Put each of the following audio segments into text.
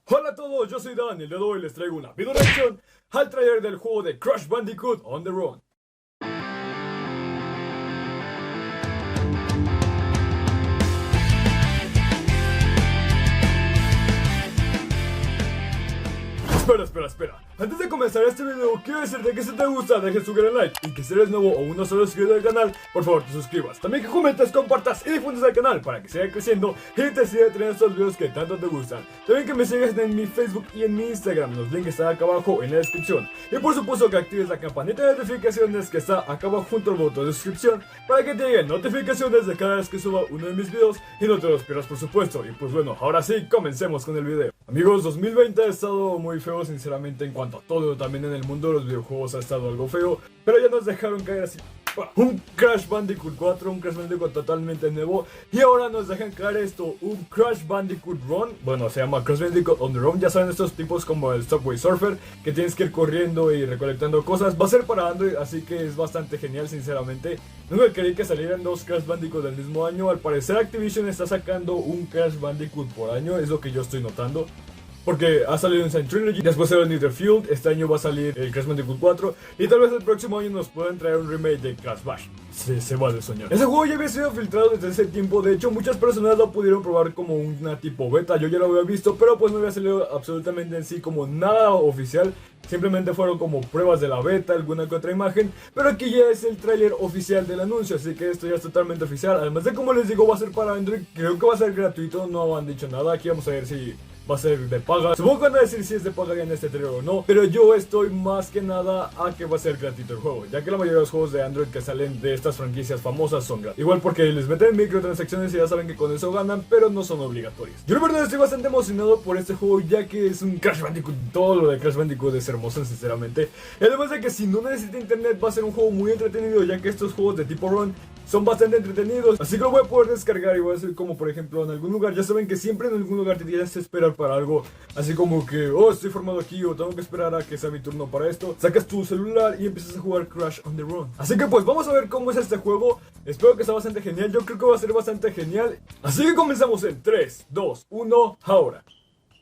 Hola a todos, yo soy Dan y el día de hoy les traigo una video reacción al trailer del juego de Crash Bandicoot On The Run. Espera. Antes de comenzar este video, quiero decirte que si te gusta, dejes tu gran like. Y que si eres nuevo o aún no solo suscrito al canal, por favor te suscribas. También que comentes, compartas y difundas el canal para que siga creciendo y te siga trayendo estos videos que tanto te gustan. También que me sigas en mi Facebook y en mi Instagram. Los links están acá abajo en la descripción. Y por supuesto que actives la campanita de notificaciones que está acá abajo junto al botón de suscripción para que te lleguen notificaciones de cada vez que suba uno de mis videos y no te los pierdas, por supuesto. Y pues bueno, ahora sí, comencemos con el video. Amigos, 2020 ha estado muy feo sinceramente en cuanto a todo. También en el mundo de los videojuegos ha estado algo feo, pero ya nos dejaron caer así un Crash Bandicoot 4, un Crash Bandicoot totalmente nuevo. Y ahora nos dejan caer esto, un Crash Bandicoot Run. Bueno, se llama Crash Bandicoot On The Run. Ya saben, estos tipos como el Subway Surfer, que tienes que ir corriendo y recolectando cosas. Va a ser para Android, así que es bastante genial sinceramente. Nunca creí que salieran dos Crash Bandicoot del mismo año. Al parecer Activision está sacando un Crash Bandicoot por año, es lo que yo estoy notando. Porque ha salido Insane Trilogy, después salió Netherfield, este año va a salir el Crash Bandicoot 4 y tal vez el próximo año nos puedan traer un remake de Crash Bash. Se va de soñar. Ese juego ya había sido filtrado desde ese tiempo, de hecho muchas personas lo pudieron probar como una tipo beta, yo ya lo había visto, pero pues no había salido absolutamente en sí como nada oficial. Simplemente fueron como pruebas de la beta, alguna que otra imagen, pero aquí ya es el tráiler oficial del anuncio, así que esto ya es totalmente oficial. Además de, como les digo, va a ser para Android, creo que va a ser gratuito, no han dicho nada, aquí vamos a ver si va a ser de paga. Supongo que van a decir si es de paga ya en este trailer o no, pero yo estoy más que nada a que va a ser gratuito el juego, ya que la mayoría de los juegos de Android que salen de estas franquicias famosas son gratis. Igual porque les meten microtransacciones y ya saben que con eso ganan, pero no son obligatorias. Yo la verdad estoy bastante emocionado por este juego, ya que es un Crash Bandicoot. Todo lo de Crash Bandicoot es hermoso sinceramente. Y además de que si no necesita internet va a ser un juego muy entretenido, ya que estos juegos de tipo run son bastante entretenidos, así que lo voy a poder descargar y voy a hacer como por ejemplo en algún lugar. Ya saben que siempre en algún lugar te tienes que esperar para algo, así como que oh, estoy formado aquí o tengo que esperar a que sea mi turno para esto. Sacas tu celular y empiezas a jugar Crash on the Run. Así que pues vamos a ver cómo es este juego. Espero que sea bastante genial, yo creo que va a ser bastante genial. Así que comenzamos en 3, 2, 1, ahora.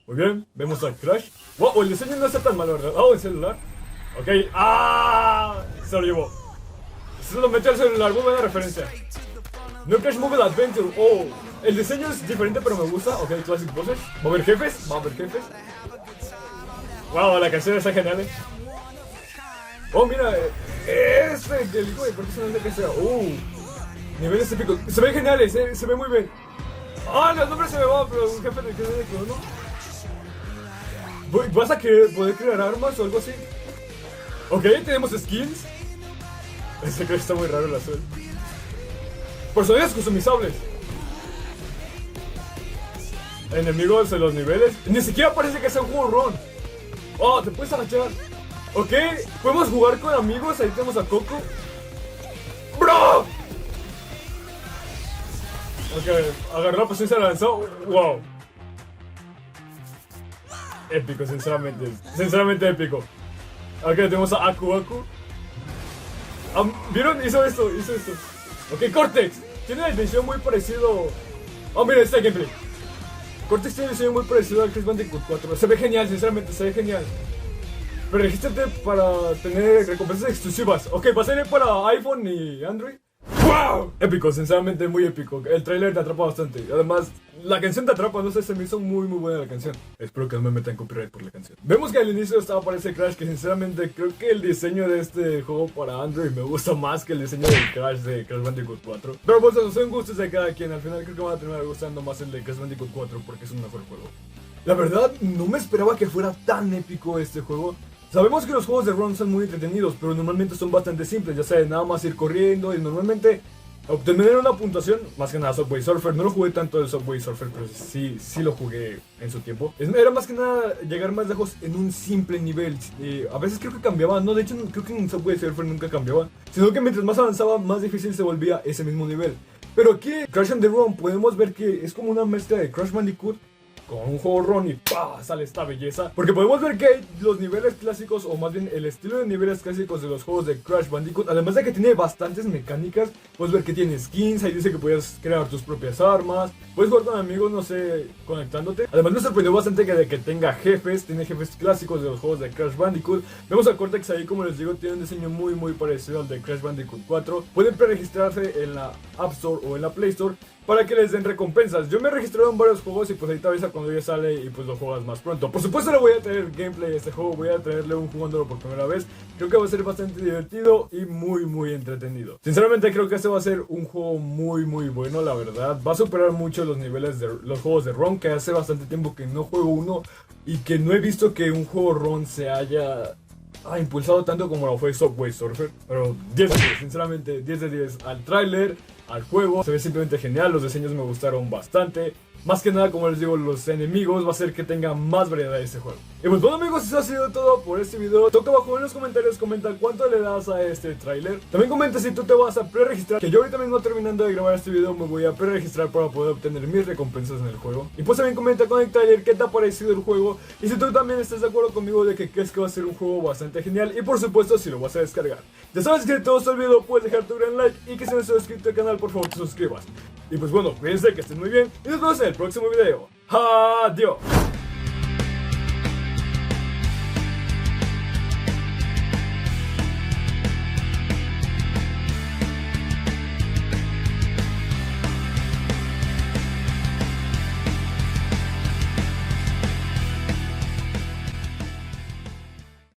Muy bien, vemos a Crash. Wow, el diseño no está tan malo, ¿verdad? Oh, el celular. Ok, se lo llevó. Se lo metió al celular, muy buena referencia. No Crash Mobile Adventure. Oh, el diseño es diferente pero me gusta. Ok, Classic Bosses. ¿Va a haber jefes? Wow, la canción está genial, Oh, mira, del hijo de personaje que sea. Niveles épicos. Se ven geniales, se ve muy bien. Los nombres se me van, pero un jefe del que viene con uno. ¿Vas a poder crear armas o algo así? Ok, tenemos skins. Este creo que está muy raro el azul. Personajes customizables. Enemigos en los niveles. Ni siquiera parece que sea un juego run. Oh, te puedes agachar. Ok, podemos jugar con amigos. Ahí tenemos a Coco. ¡Bro! Ok, agarró la posición, se la lanzó. Wow. Épico, sinceramente. Sinceramente épico. Ok, tenemos a Aku. ¿Vieron? Hizo esto. Ok, Cortex. Tiene el diseño muy parecido. Oh, mira, este gameplay. Cortex tiene el diseño muy parecido al Crash Bandicoot 4. Se ve genial, sinceramente, se ve genial. Pero regístrate para tener recompensas exclusivas. Ok, va a salir para iPhone y Android. ¡Wow! Épico, sinceramente muy épico. El trailer te atrapa bastante. Además, la canción te atrapa, no sé, se me hizo muy buena la canción. Espero que no me metan copyright por la canción. Vemos que al inicio estaba para ese Crash, que sinceramente creo que el diseño de este juego para Android me gusta más que el diseño del Crash de Crash Bandicoot 4. Pero pues eso son gustos de cada quien. Al final creo que van a terminar gustando más el de Crash Bandicoot 4 porque es un mejor juego. La verdad, no me esperaba que fuera tan épico este juego. Sabemos que los juegos de run son muy entretenidos, pero normalmente son bastante simples, ya sabes, nada más ir corriendo y normalmente obtener una puntuación, más que nada Subway Surfer. No lo jugué tanto el Subway Surfer, pero sí lo jugué en su tiempo. Era más que nada llegar más lejos en un simple nivel. A veces creo que cambiaba, no, de hecho creo que en Subway Surfer nunca cambiaba, sino que mientras más avanzaba, más difícil se volvía ese mismo nivel. Pero aquí, Crash on the Run, podemos ver que es como una mezcla de Crash Bandicoot con un juego run y ¡pah! Sale esta belleza. Porque podemos ver que los niveles clásicos, o más bien el estilo de niveles clásicos de los juegos de Crash Bandicoot, además de que tiene bastantes mecánicas, puedes ver que tiene skins, ahí dice que puedes crear tus propias armas, puedes jugar con amigos, no sé, conectándote. Además me sorprendió bastante de que tenga jefes, tiene jefes clásicos de los juegos de Crash Bandicoot. Vemos a Cortex ahí, como les digo, tiene un diseño muy parecido al de Crash Bandicoot 4. Pueden preregistrarse en la App Store o en la Play Store para que les den recompensas. Yo me he registrado en varios juegos y pues ahí te avisa cuando ya sale y pues lo juegas más pronto. Por supuesto le voy a traer gameplay a este juego, voy a traerle un jugándolo por primera vez. Creo que va a ser bastante divertido y muy entretenido. Sinceramente creo que este va a ser un juego muy bueno, la verdad. Va a superar mucho los niveles de los juegos de Ron, que hace bastante tiempo que no juego uno y que no he visto que un juego Ron se haya impulsado tanto como lo fue Subway Surfer. Pero 10 de 10, sinceramente 10 de 10 al tráiler, al juego. Se ve simplemente genial, los diseños me gustaron bastante. Más que nada, como les digo, los enemigos va a hacer que tenga más variedad este juego. Y pues bueno amigos, eso ha sido todo por este video. Toca abajo en los comentarios, comenta cuánto le das a este tráiler. También comenta si tú te vas a preregistrar, que yo ahorita mismo terminando de grabar este video me voy a preregistrar para poder obtener mis recompensas en el juego. Y pues también comenta con el tráiler qué te ha parecido el juego y si tú también estás de acuerdo conmigo de que crees que va a ser un juego bastante genial y por supuesto si lo vas a descargar. Ya sabes que si te gustó el video puedes dejar tu gran like y que si no estás suscrito al canal por favor te suscribas. Y pues bueno, cuídense, que estén muy bien y nos vemos en el próximo video. ¡Adiós!